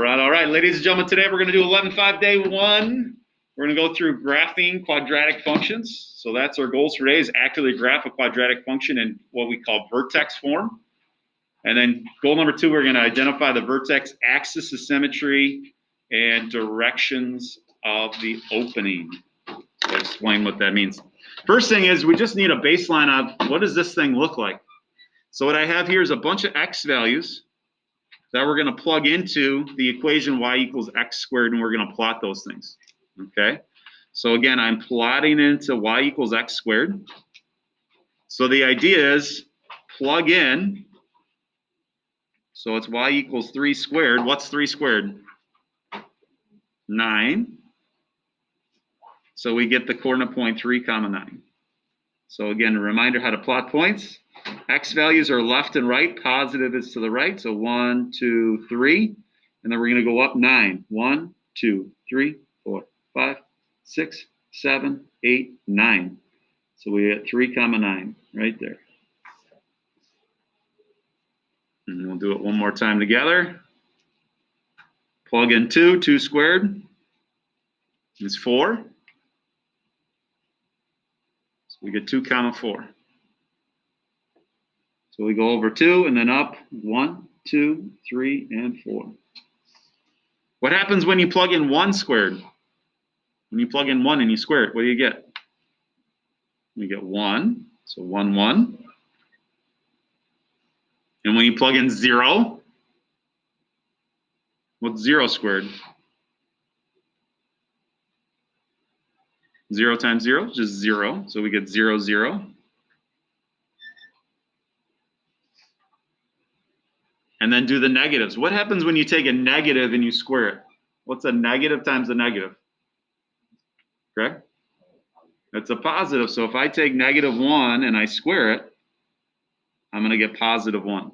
All right, ladies and gentlemen, today we're going to do 11.5 day 1. We're going to go through graphing quadratic functions. So that's our goals for today, is accurately graph a quadratic function in what we call vertex form. And then goal number 2, we're going to identify the vertex axis of symmetry and directions of the opening. I'll explain what that means. First thing is we just need a baseline of what does this thing look like. So what I have here is a bunch of x values that we're going to plug into the equation y equals x squared, and we're going to plot those things. Okay? So again, I'm plotting into y equals x squared. So the idea is plug in. So it's y equals 3 squared. What's 3 squared? 9. So we get the coordinate point 3, 9. So again, a reminder how to plot points. X values are left and right. Positive is to the right. So 1, 2, 3. And then we're going to go up 9. 1, 2, 3, 4, 5, 6, 7, 8, 9. So we get 3, 9 right there. And we'll do it one more time together. Plug in 2. 2 squared is 4. So we get 2, 4. So we go over 2 and then up 1, 2, 3, and 4. What happens when you plug in 1 squared? When you plug in 1 and you square it, what do you get? You get 1, so 1, 1. And when you plug in 0, what's 0 squared? 0 times 0, just 0. So we get 0, 0. And then do the negatives. What happens when you take a negative and you square it? What's a negative times a negative? Correct? It's a positive. So if I take negative 1 and I square it, I'm going to get positive 1.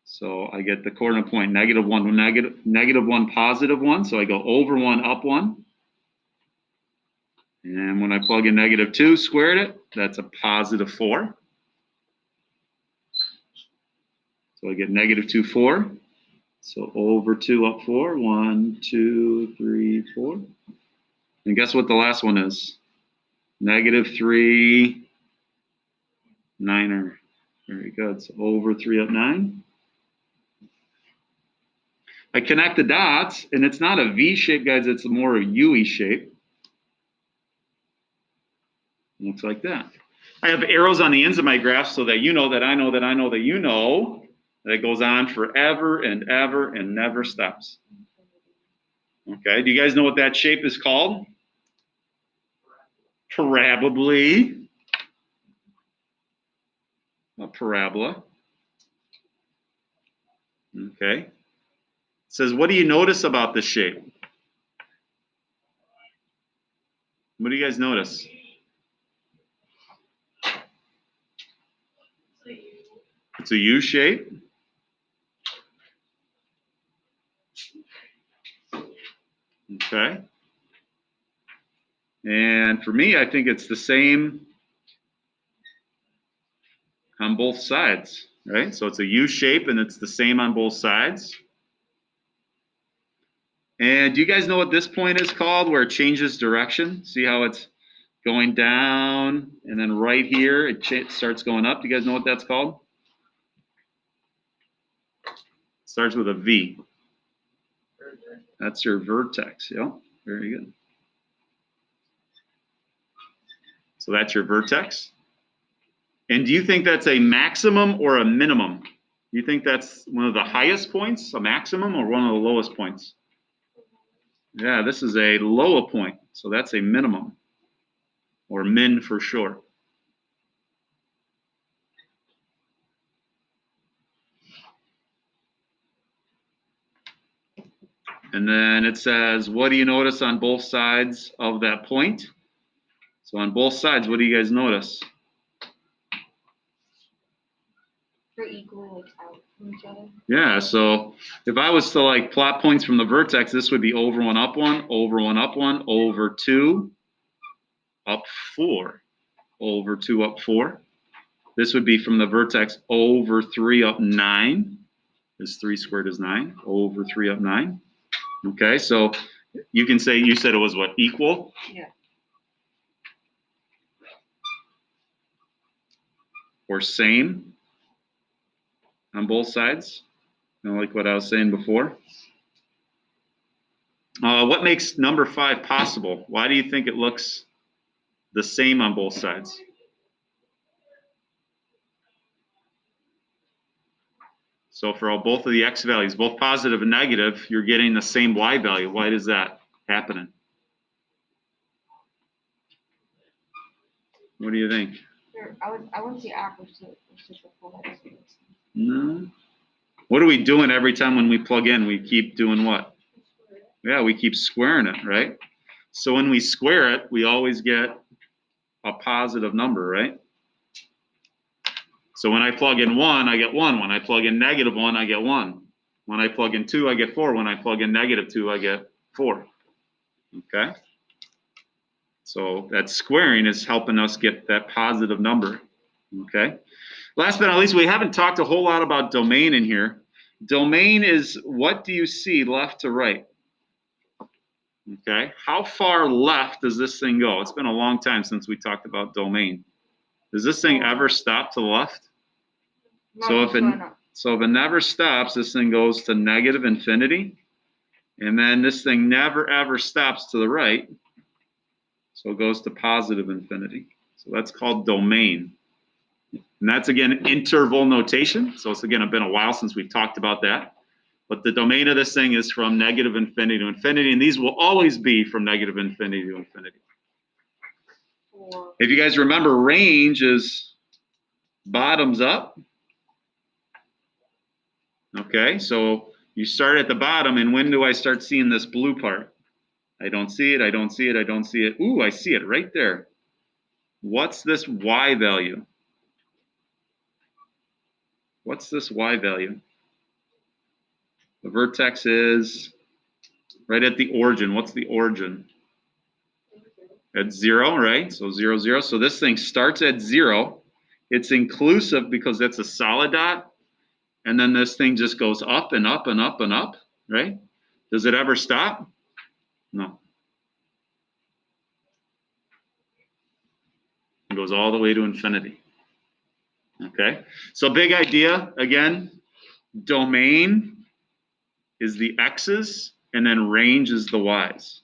So I get the coordinate point negative 1, negative 1, positive 1. So I go over 1, up 1. And when I plug in negative 2, squared it, that's a positive 4. So I get negative 2, 4. So over 2, up 4. 1, 2, 3, 4. And guess what the last one is? Negative 3, 9er. Very good. So over 3, up 9. I connect the dots, and it's not a V shape, guys. It's more a UE shape. Looks like that. I have arrows on the ends of my graph so that you know that I know that I know that you know that it goes on forever and ever and never stops. Okay, do you guys know what that shape is called? Parabola. A parabola. Okay. It says, what do you notice about this shape? What do you guys notice? It's a U shape. Okay. And for me, I think it's the same on both sides, right? So it's a U shape and it's the same on both sides. And do you guys know what this point is called where it changes direction? See how it's going down and then right here it starts going up? Do you guys know what that's called? It starts with a V. That's your vertex. Yeah, very good. So that's your vertex. And do you think that's a maximum or a minimum? Do you think that's one of the highest points, a maximum, or one of the lowest points? Yeah, this is a lower point, so that's a minimum, or min for short. And then it says, what do you notice on both sides of that point? So on both sides, what do you guys notice? They're equal out from each other. Yeah, so if I was to like plot points from the vertex, this would be over 1, up 1, over 1, up 1, over 2, up 4, over 2, up 4. This would be from the vertex over 3, up 9. is 3 squared is 9, over 3 up 9. Okay, so you can say, you said it was what, equal? Yeah. Or same on both sides, like what I was saying before. What makes number 5 possible? Why do you think it looks the same on both sides? So for both of the x values, both positive and negative, you're getting the same y value. Why is that happening? What do you think? I wouldn't say opposite, reciprocal. No. What are we doing every time when we plug in? We keep doing what? Yeah, we keep squaring it, right? So when we square it, we always get a positive number, right? So when I plug in 1, I get 1. When I plug in negative 1, I get 1. When I plug in 2, I get 4. When I plug in negative 2, I get 4. Okay? So that squaring is helping us get that positive number. Okay? Last but not least, we haven't talked a whole lot about domain in here. Domain is what do you see left to right? Okay? How far left does this thing go? It's been a long time since we talked about domain. Does this thing ever stop to the left? So if it never stops, this thing goes to negative infinity, and then this thing never ever stops to the right, so it goes to positive infinity. So that's called domain, and that's again interval notation. So it's again been a while since we've talked about that, but the domain of this thing is from negative infinity to infinity, and these will always be from negative infinity to infinity. If you guys remember, range is bottoms up. Okay, so you start at the bottom, and when do I start seeing this blue part? I don't see it, I don't see it, I don't see it. Ooh, I see it right there. What's this y value? What's this y value? The vertex is right at the origin. What's the origin? At 0, right? So 0, 0. So this thing starts at 0. It's inclusive because that's a solid dot. And then this thing just goes up and up and up and up, right? Does it ever stop? No. It goes all the way to infinity. Okay? So big idea, again, domain is the x's, and then range is the y's.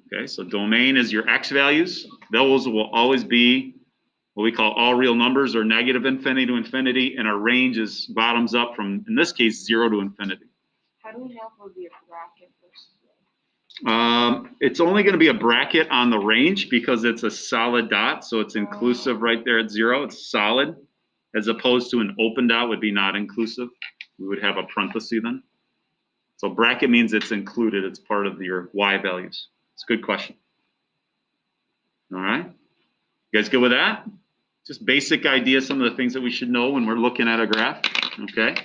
Okay, so domain is your x values. Those will always be what we call all real numbers, or negative infinity to infinity, and our range is bottoms up from, in this case, 0 to infinity. How do we know if it would be a bracket versus? It's only going to be a bracket on the range because it's a solid dot, so it's inclusive right there at 0. It's solid, as opposed to an open dot would be not inclusive. We would have a parenthesis then. So bracket means it's included. It's part of your y values. It's a good question. All right. You guys good with that? Just basic ideas, some of the things that we should know when we're looking at a graph. Okay.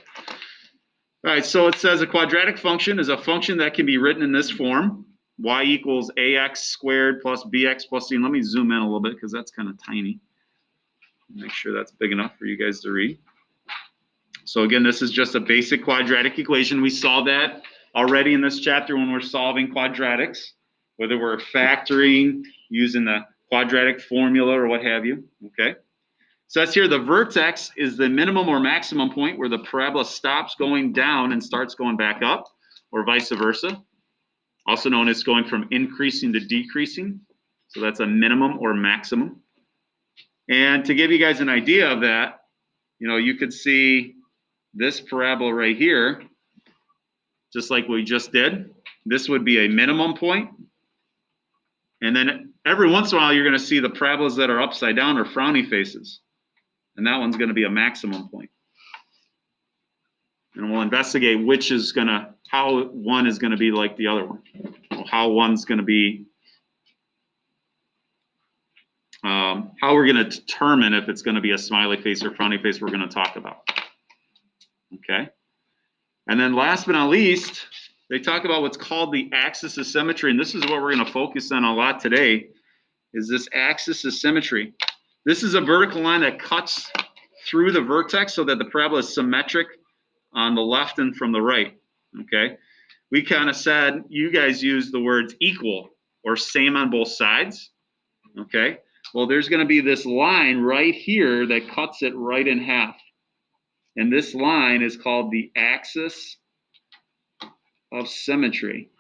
All right, so it says a quadratic function is a function that can be written in this form. Y equals ax squared plus bx plus c. Let me zoom in a little bit because that's kind of tiny. Make sure that's big enough for you guys to read. So again, this is just a basic quadratic equation. We saw that already in this chapter when we're solving quadratics, whether we're factoring, using the quadratic formula or what have you, okay? So that's here, the vertex is the minimum or maximum point where the parabola stops going down and starts going back up, or vice versa. Also known as going from increasing to decreasing. So that's a minimum or maximum. And to give you guys an idea of that, you know, you could see this parabola right here, just like we just did. This would be a minimum point. And then every once in a while, you're going to see the parabolas that are upside down or frowny faces. And that one's going to be a maximum point. And we'll investigate which is going to, how one is going to be like the other one. Or how one's going to be, how we're going to determine if it's going to be a smiley face or frowny face we're going to talk about. Okay. And then last but not least, they talk about what's called the axis of symmetry. And this is what we're going to focus on a lot today, is this axis of symmetry. This is a vertical line that cuts through the vertex so that the parabola is symmetric on the left and from the right, okay? We kind of said, you guys used the words equal or same on both sides, okay? Well, there's going to be this line right here that cuts it right in half. And this line is called the axis of symmetry.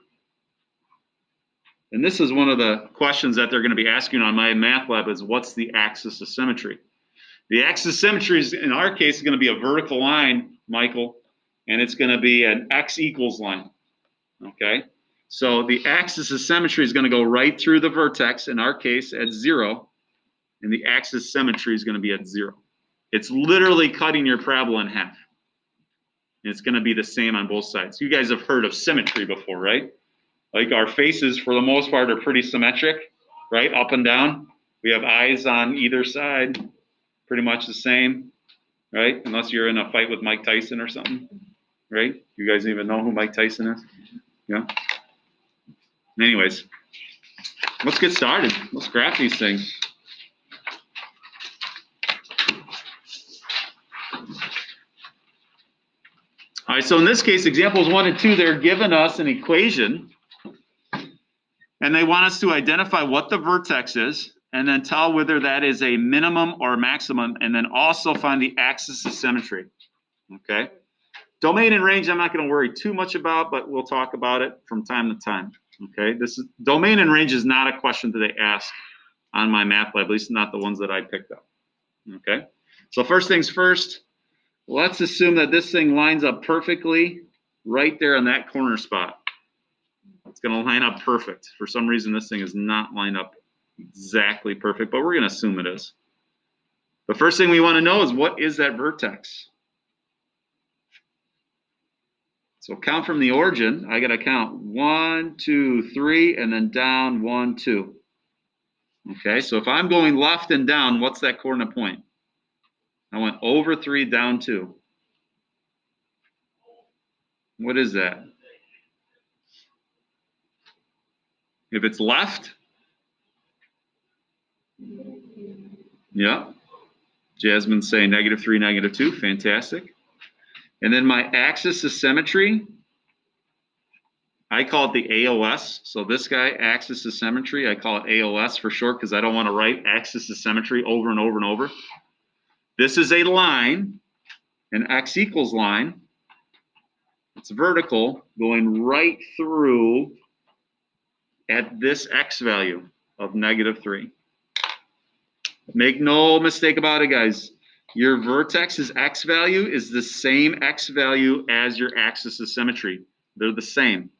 And this is one of the questions that they're going to be asking on my math lab is what's the axis of symmetry? The axis of symmetry is, in our case, is going to be a vertical line, Michael, and it's going to be an x equals line, okay? So the axis of symmetry is going to go right through the vertex, in our case, at 0, and the axis of symmetry is going to be at 0. It's literally cutting your parabola in half. And it's going to be the same on both sides. You guys have heard of symmetry before, right? Like our faces, for the most part, are pretty symmetric, right? Up and down. We have eyes on either side, pretty much the same, right? Unless you're in a fight with Mike Tyson or something, right? You guys even know who Mike Tyson is? Yeah. Anyways, let's get started. Let's graph these things. All right, so in this case, examples 1 and 2, they're giving us an equation, and they want us to identify what the vertex is, and then tell whether that is a minimum or a maximum, and then also find the axis of symmetry, okay? Domain and range, I'm not going to worry too much about, but we'll talk about it from time to time, okay? This is domain and range is not a question that they ask on my math lab, at least not the ones that I picked up, okay? So first things first, let's assume that this thing lines up perfectly right there on that corner spot. It's going to line up perfect. For some reason, this thing is not lined up exactly perfect, but we're going to assume it is. The first thing we want to know is what is that vertex? So count from the origin. I got to count 1, 2, 3, and then down 1, 2. Okay, so if I'm going left and down, what's that coordinate point? I went over 3, down 2. What is that? If it's left, yeah. Jasmine's saying -3, -2. Fantastic. And then my axis of symmetry, I call it the AOS. So this guy, axis of symmetry, I call it AOS for short because I don't want to write axis of symmetry over and over and over. This is a line, an x equals line. It's vertical, going right through at this x value of -3. Make no mistake about it, guys. Your vertex's x value is the same x value as your axis of symmetry. They're the same.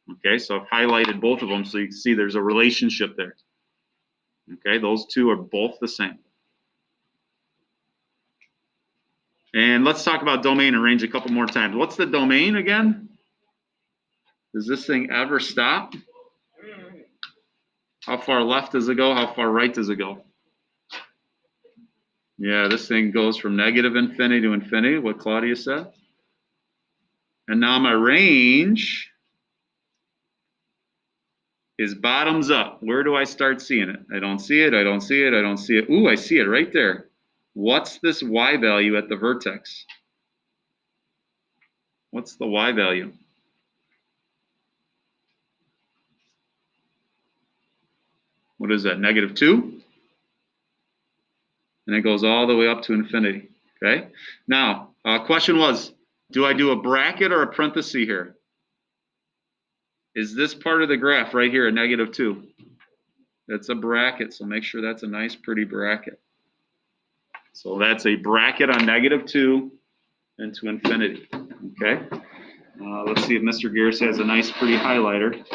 Okay, so I've highlighted both of them so you can see there's a relationship there. Okay, those two are both the same. And let's talk about domain and range a couple more times. What's the domain again? Does this thing ever stop? How far left does it go? How far right does it go? Yeah, this thing goes from -infinity to infinity, what Claudia said. And now my range is bottoms up. Where do I start seeing it? I don't see it, I don't see it, I don't see it. Ooh, I see it right there. What's this y value at the vertex? What's the y value? What is that, -2? And it goes all the way up to infinity, okay? Now, question was, do I do a bracket or a parenthesis here? Is this part of the graph right here a -2? That's a bracket, so make sure that's a nice, pretty bracket. So that's a bracket on -2 and to infinity, okay? Let's see if Mr. Garris has a nice, pretty highlighter.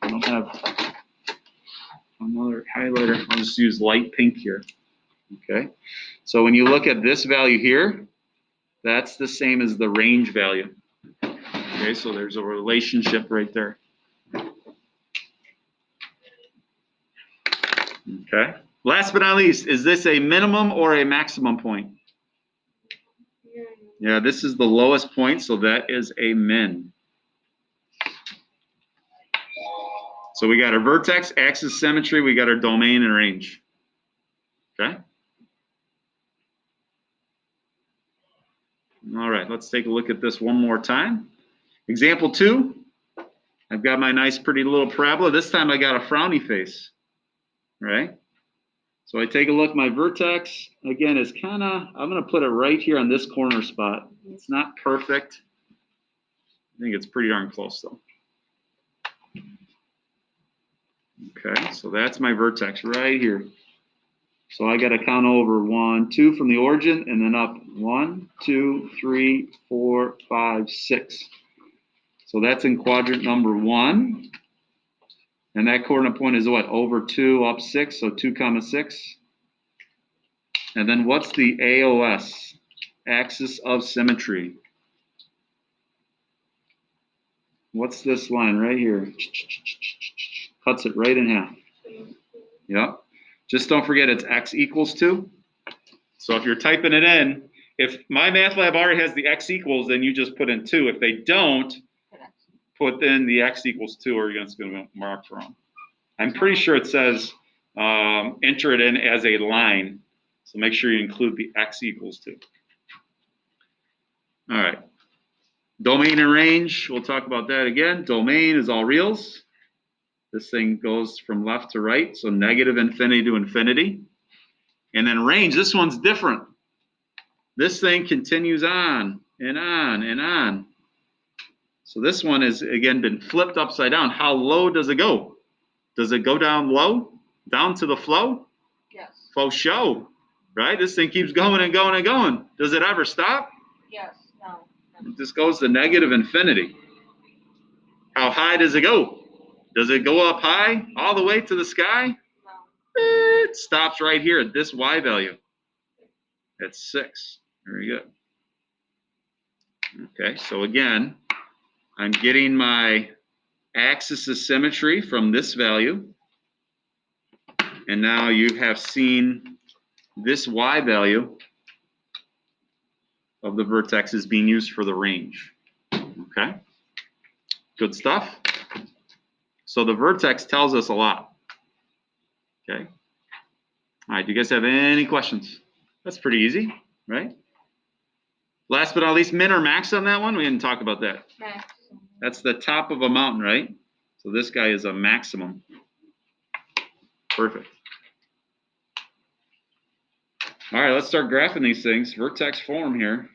I don't have another highlighter. I'll just use light pink here, okay? So when you look at this value here, that's the same as the range value. Okay, so there's a relationship right there. Okay. Last but not least, is this a minimum or a maximum point? Yeah, this is the lowest point, so that is a min. So we got our vertex, axis symmetry, we got our domain and range. Okay. All right, let's take a look at this one more time. Example 2, I've got my nice pretty little parabola. This time I got a frowny face, right? So I take a look, my vertex, again, is kind of, I'm going to put it right here on this corner spot. It's not perfect. I think it's pretty darn close though. Okay, so that's my vertex right here. So I got to count over 1, 2 from the origin, and then up 1, 2, 3, 4, 5, 6. So that's in quadrant number 1. And that coordinate point is what? Over 2, up 6, so 2 comma 6. And then what's the AOS? Axis of symmetry. What's this line right here? Cuts it right in half. Yep. Just don't forget it's x equals 2. So if you're typing it in, if my math lab already has the x equals, then you just put in 2. If they don't, put in the x equals 2, or you're just going to mark wrong. I'm pretty sure it says enter it in as a line. So make sure you include the x equals 2. All right. Domain and range, we'll talk about that again. Domain is all reals. This thing goes from left to right, so negative infinity to infinity. And then range, this one's different. This thing continues on and on and on. So this one has, again, been flipped upside down. How low does it go? Does it go down low? Down to the flow? Yes. Faux show, right? This thing keeps going and going and going. Does it ever stop? Yes. No. It just goes to negative infinity. How high does it go? Does it go up high all the way to the sky? No. It stops right here at this y value. At 6. Very good. Okay, so again, I'm getting my axis of symmetry from this value. And now you have seen this y value of the vertex is being used for the range. Okay, good stuff. So the vertex tells us a lot. Okay. All right, do you guys have any questions? That's pretty easy, right? Last but not least, min or max on that one? We didn't talk about that. Max. That's the top of a mountain, right? So this guy is a maximum. Perfect. All right, let's start graphing these things. Vertex form here.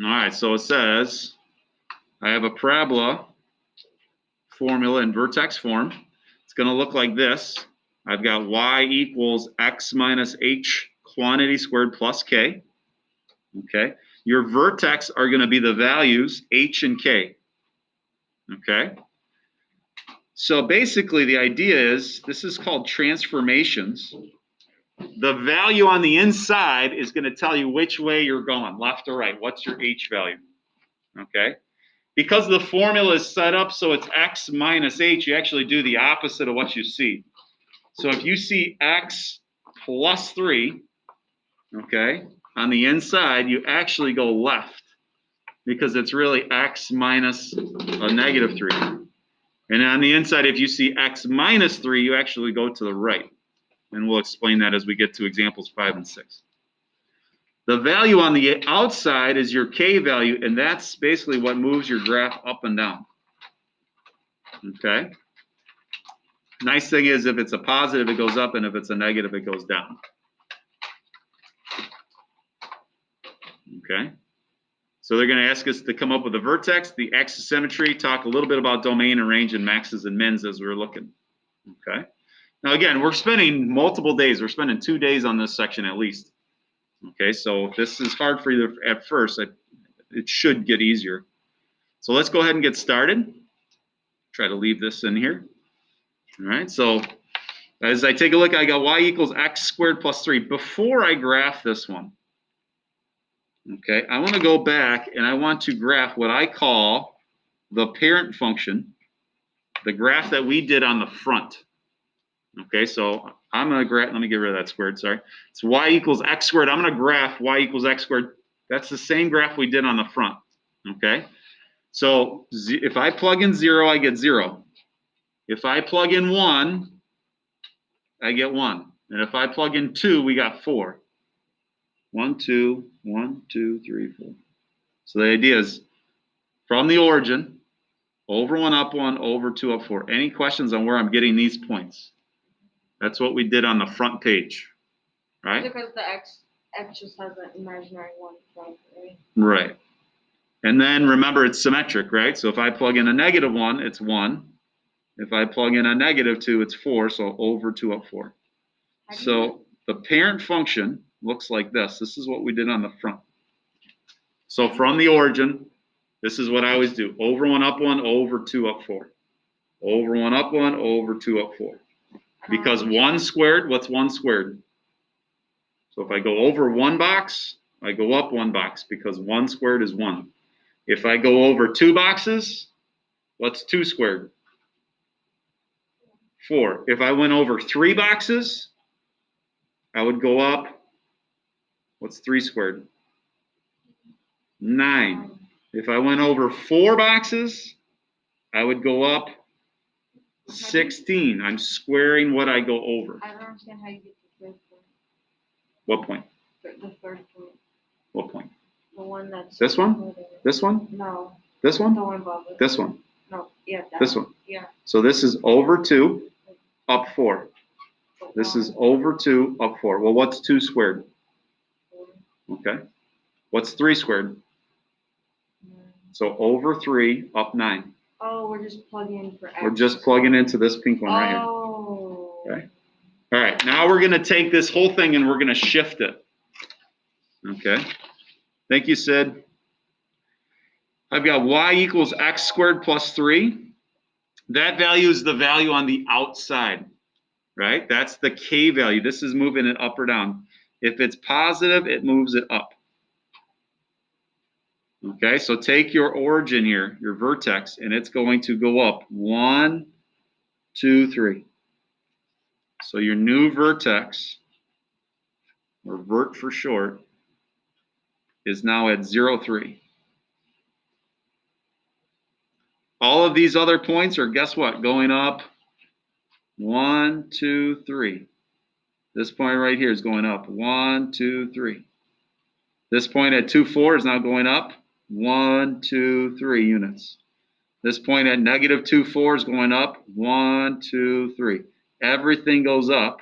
All right, so it says I have a parabola formula in vertex form. It's going to look like this. I've got y equals x minus h quantity squared plus k. Okay. Your vertex are going to be the values h and k. Okay. So basically the idea is, this is called transformations. The value on the inside is going to tell you which way you're going, left or right. What's your h value? Okay. Because the formula is set up so it's x minus h, you actually do the opposite of what you see. So if you see x plus 3, okay, on the inside, you actually go left because it's really x minus a negative 3. And on the inside, if you see x minus 3, you actually go to the right. And we'll explain that as we get to examples 5 and 6. The value on the outside is your k value, and that's basically what moves your graph up and down. Okay? Nice thing is, if it's a positive, it goes up, and if it's a negative, it goes down. Okay? So they're going to ask us to come up with a vertex, the axis symmetry, talk a little bit about domain and range and maxes and mins as we're looking. Okay? Now again, we're spending multiple days. We're spending 2 days on this section at least. Okay, so if this is hard for you at first, it should get easier. So let's go ahead and get started. Try to leave this in here. All right, so as I take a look, I got y equals x squared plus 3. Before I graph this one, okay, I want to go back and I want to graph what I call the parent function, the graph that we did on the front. Okay, so I'm going to graph, let me get rid of that squared, sorry. It's y equals x squared. I'm going to graph y equals x squared. That's the same graph we did on the front. Okay, so if I plug in 0, I get 0. If I plug in 1, I get 1. And if I plug in 2, we got 4. 1, 2, 1, 2, 3, 4. So the idea is from the origin, over 1, up 1, over 2, up 4. Any questions on where I'm getting these points? That's what we did on the front page, right? Because the x just has an imaginary 1 front, right? Right. And then remember, it's symmetric, right? So if I plug in a -1, it's 1. If I plug in a -2, it's 4. So over 2, up 4. So the parent function looks like this. This is what we did on the front. So from the origin, this is what I always do. Over 1, up 1, over 2, up 4. Over 1, up 1, over 2, up 4. Because 1 squared, what's 1 squared? So if I go over 1 box, I go up 1 box because 1 squared is 1. If I go over 2 boxes, what's 2 squared? 4. If I went over 3 boxes, I would go up, what's 3 squared? 9. If I went over 4 boxes, I would go up 16. I'm squaring what I go over. I don't understand how you get the third point. What point? The third point. What point? The one that's. This one? This one? No. This one? The one above it. This one? No. Yeah. This one? Yeah. So this is over 2, up 4. This is over 2, up 4. Well, what's 2 squared? Okay. What's 3 squared? So over 3, up 9. Oh, we're just plugging in for X. We're just plugging into this pink one right here. Oh. Okay. All right. Now we're going to take this whole thing and we're going to shift it. Okay. Thank you, Sid. I've got y equals x squared plus 3. That value is the value on the outside, right? That's the k value. This is moving it up or down. If it's positive, it moves it up. Okay, so take your origin here, your vertex, and it's going to go up 1, 2, 3. So your new vertex, or vert for short, is now at 0, 3. All of these other points are, guess what, going up 1, 2, 3. This point right here is going up 1, 2, 3. This point at 2, 4 is now going up 1, 2, 3 units. This point at -2, 4 is going up 1, 2, 3. Everything goes up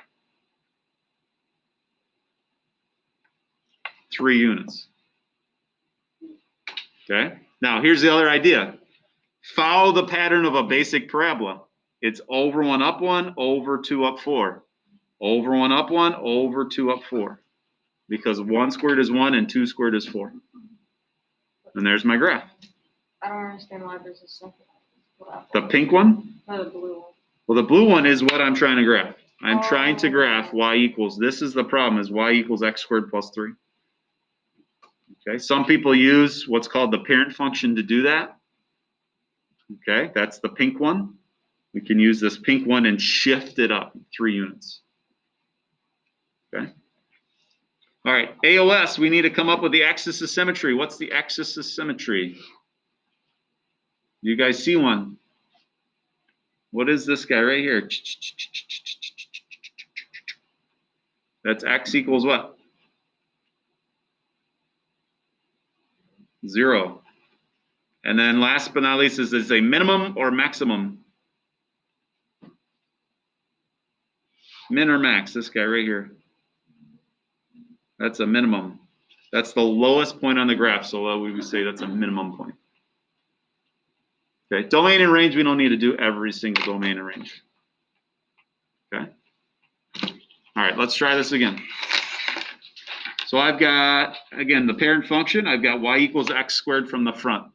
3 units. Okay? Now, here's the other idea. Follow the pattern of a basic parabola. It's over 1, up 1, over 2, up 4. Over 1, up 1, over 2, up 4. Because 1 squared is 1 and 2 squared is 4. And there's my graph. I don't understand why there's a second one. The pink one? No, the blue one. Well, the blue one is what I'm trying to graph. I'm trying to graph y equals, this is the problem, is y equals x squared plus 3. Okay, some people use what's called the parent function to do that. Okay, that's the pink one. We can use this pink one and shift it up 3 units. Okay. All right, AOS, we need to come up with the axis of symmetry. What's the axis of symmetry? You guys see one? What is this guy right here? That's x equals what? 0. And then last but not least, is this a minimum or maximum? Min or max, this guy right here. That's a minimum. That's the lowest point on the graph, so we would say that's a minimum point. Okay, domain and range, we don't need to do every single domain and range. Okay. All right, let's try this again. So I've got, again, the parent function. I've got y equals x squared from the front.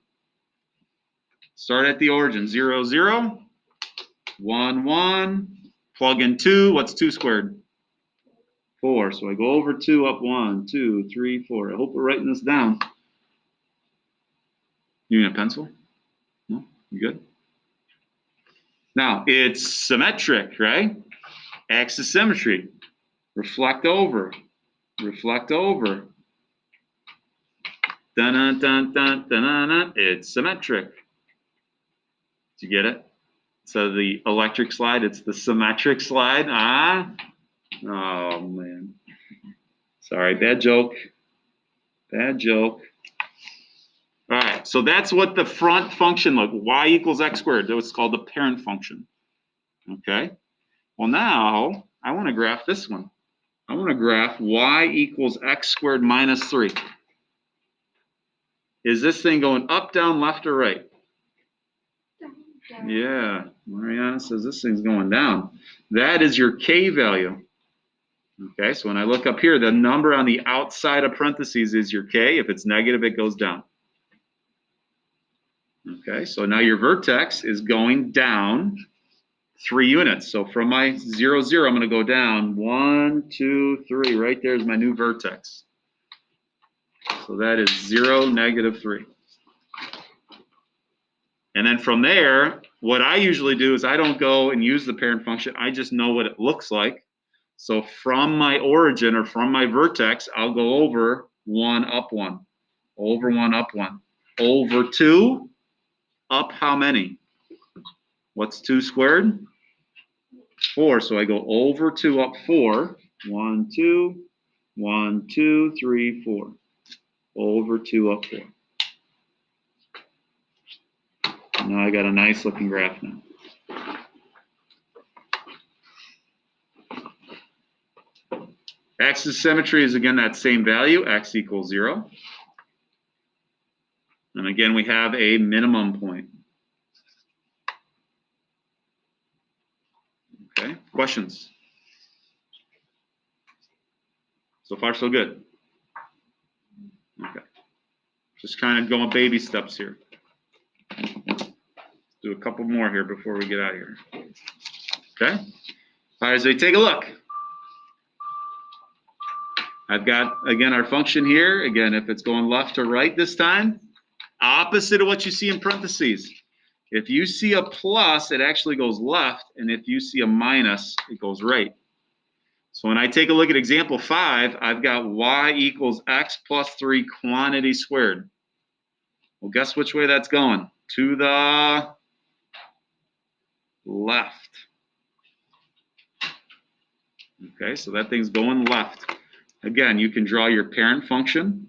Start at the origin, 0, 0, 1, 1. Plug in 2. What's 2 squared? 4. So I go over 2, up 1, 2, 3, 4. I hope we're writing this down. You need a pencil? No? You good? Now, it's symmetric, right? Axis symmetry. Reflect over. Reflect over. Dun dun dun dun dun dun. It's symmetric. Did you get it? So the electric slide, it's the symmetric slide. Ah, Oh, man. Sorry, bad joke. Bad joke. All right, so that's what the front function look. Y equals x squared. That's called the parent function. Okay. Well, now I want to graph this one. I want to graph y equals x squared minus 3. Is this thing going up, down, left, or right? Down. Yeah, Mariana says this thing's going down. That is your k value. Okay, so when I look up here, the number on the outside of parentheses is your k. If it's negative, it goes down. Okay, so now your vertex is going down 3 units. So from my 0, 0, I'm going to go down 1, 2, 3. Right there is my new vertex. So that is 0, negative 3. And then from there, what I usually do is I don't go and use the parent function. I just know what it looks like. So from my origin or from my vertex, I'll go over 1, up 1, over 1, up 1, over 2, up how many? What's 2 squared? 4. So I go over 2, up 4. 1, 2, 1, 2, 3, 4. Over 2, up 4. Now I got a nice looking graph now. Axis symmetry is again that same value, x equals 0. And again, we have a minimum point. Okay, questions? So far, so good. Okay, just kind of going baby steps here. Do a couple more here before we get out of here. Okay, all right, so take a look. I've got, again, our function here. Again, if it's going left or right this time, opposite of what you see in parentheses. If you see a plus, it actually goes left, and if you see a minus, it goes right. So when I take a look at example 5, I've got y equals x plus 3 quantity squared. Well, guess which way that's going? To the left. Okay, so that thing's going left. Again, you can draw your parent function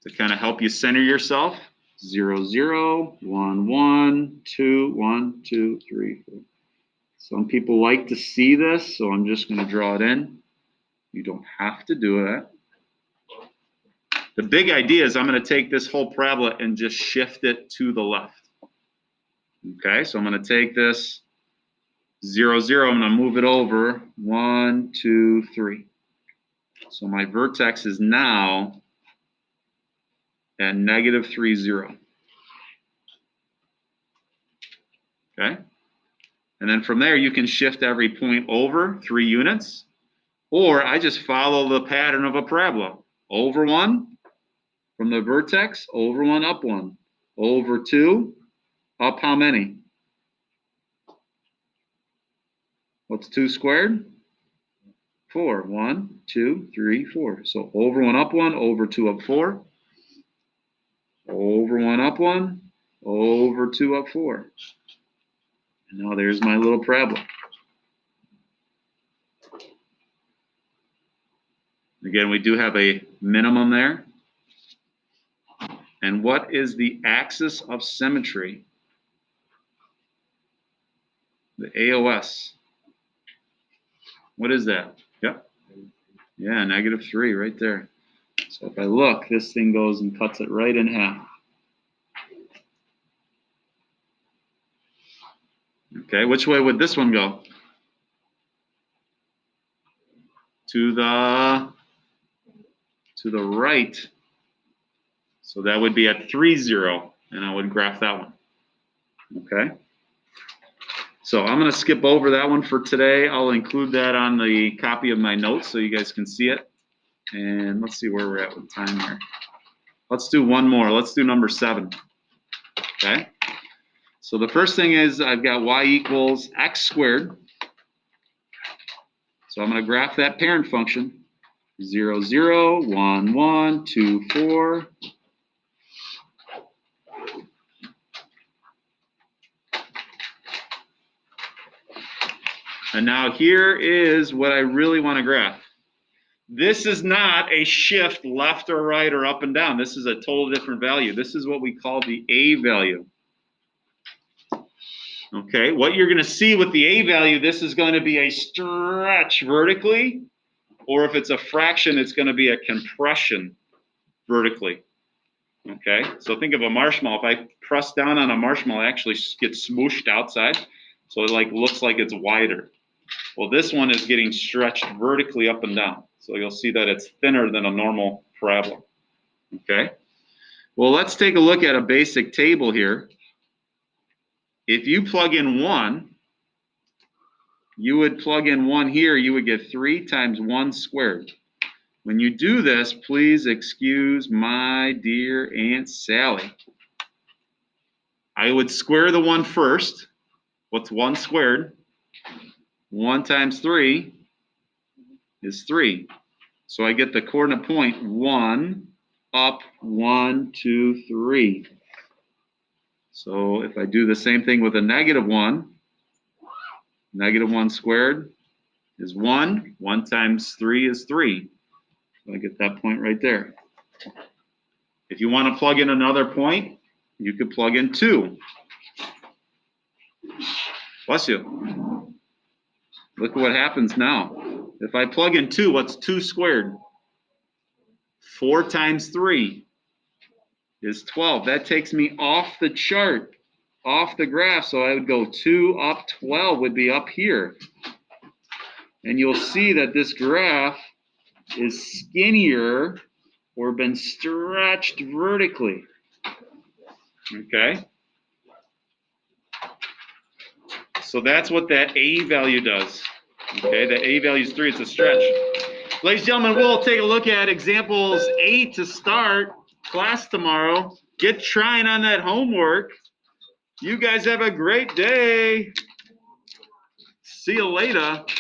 to kind of help you center yourself. 0, 0, 1, 1, 2, 1, 2, 3, 4. Some people like to see this, so I'm just going to draw it in. You don't have to do that. The big idea is I'm going to take this whole parabola and just shift it to the left. Okay, so I'm going to take this 0, 0, I'm going to move it over 1, 2, 3. So my vertex is now at negative 3, 0. Okay, and then from there you can shift every point over 3 units, or I just follow the pattern of a parabola. Over 1 from the vertex, over 1, up 1, over 2, up how many? What's 2 squared? 4. 1, 2, 3, 4. So over 1, up 1, over 2, up 4. Over 1, up 1, over 2, up 4. And now there's my little parabola. Again, we do have a minimum there. And what is the axis of symmetry? The AOS. What is that? Yep. Yeah, negative 3 right there. So if I look, this thing goes and cuts it right in half. Okay, which way would this one go? To the right. So that would be at 3, 0, and I would graph that one. Okay. So I'm going to skip over that one for today. I'll include that on the copy of my notes so you guys can see it. And let's see where we're at with time here. Let's do one more. Let's do number 7. Okay. So the first thing is I've got y equals x squared. So I'm going to graph that parent function. 0, 0, 1, 1, 2, 4. And now here is what I really want to graph. This is not a shift left or right or up and down. This is a total different value. This is what we call the A value. Okay, what you're going to see with the A value, this is going to be a stretch vertically, or if it's a fraction, it's going to be a compression vertically. Okay, so think of a marshmallow. If I press down on a marshmallow, it actually gets smooshed outside, so it like looks like it's wider. Well, this one is getting stretched vertically up and down, so you'll see that it's thinner than a normal parabola. Okay, well, let's take a look at a basic table here. If you plug in 1, you would plug in 1 here, you would get 3 times 1 squared. When you do this, please excuse my dear Aunt Sally. I would square the 1 first. What's 1 squared? 1 times 3 is 3. So I get the coordinate point 1, up, 1, 2, 3. So if I do the same thing with a negative 1, negative 1 squared is 1. 1 times 3 is 3. So I get that point right there. If you want to plug in another point, you could plug in 2. Bless you. Look at what happens now. If I plug in 2, what's 2 squared? 4 times 3 is 12. That takes me off the chart, off the graph. So I would go 2 up 12 would be up here. And you'll see that this graph is skinnier or been stretched vertically. Okay? So that's what that A value does. Okay, the A value is 3, it's a stretch. Ladies and gentlemen, we'll take a look at examples 8 to start class tomorrow. Get trying on that homework. You guys have a great day. See you later.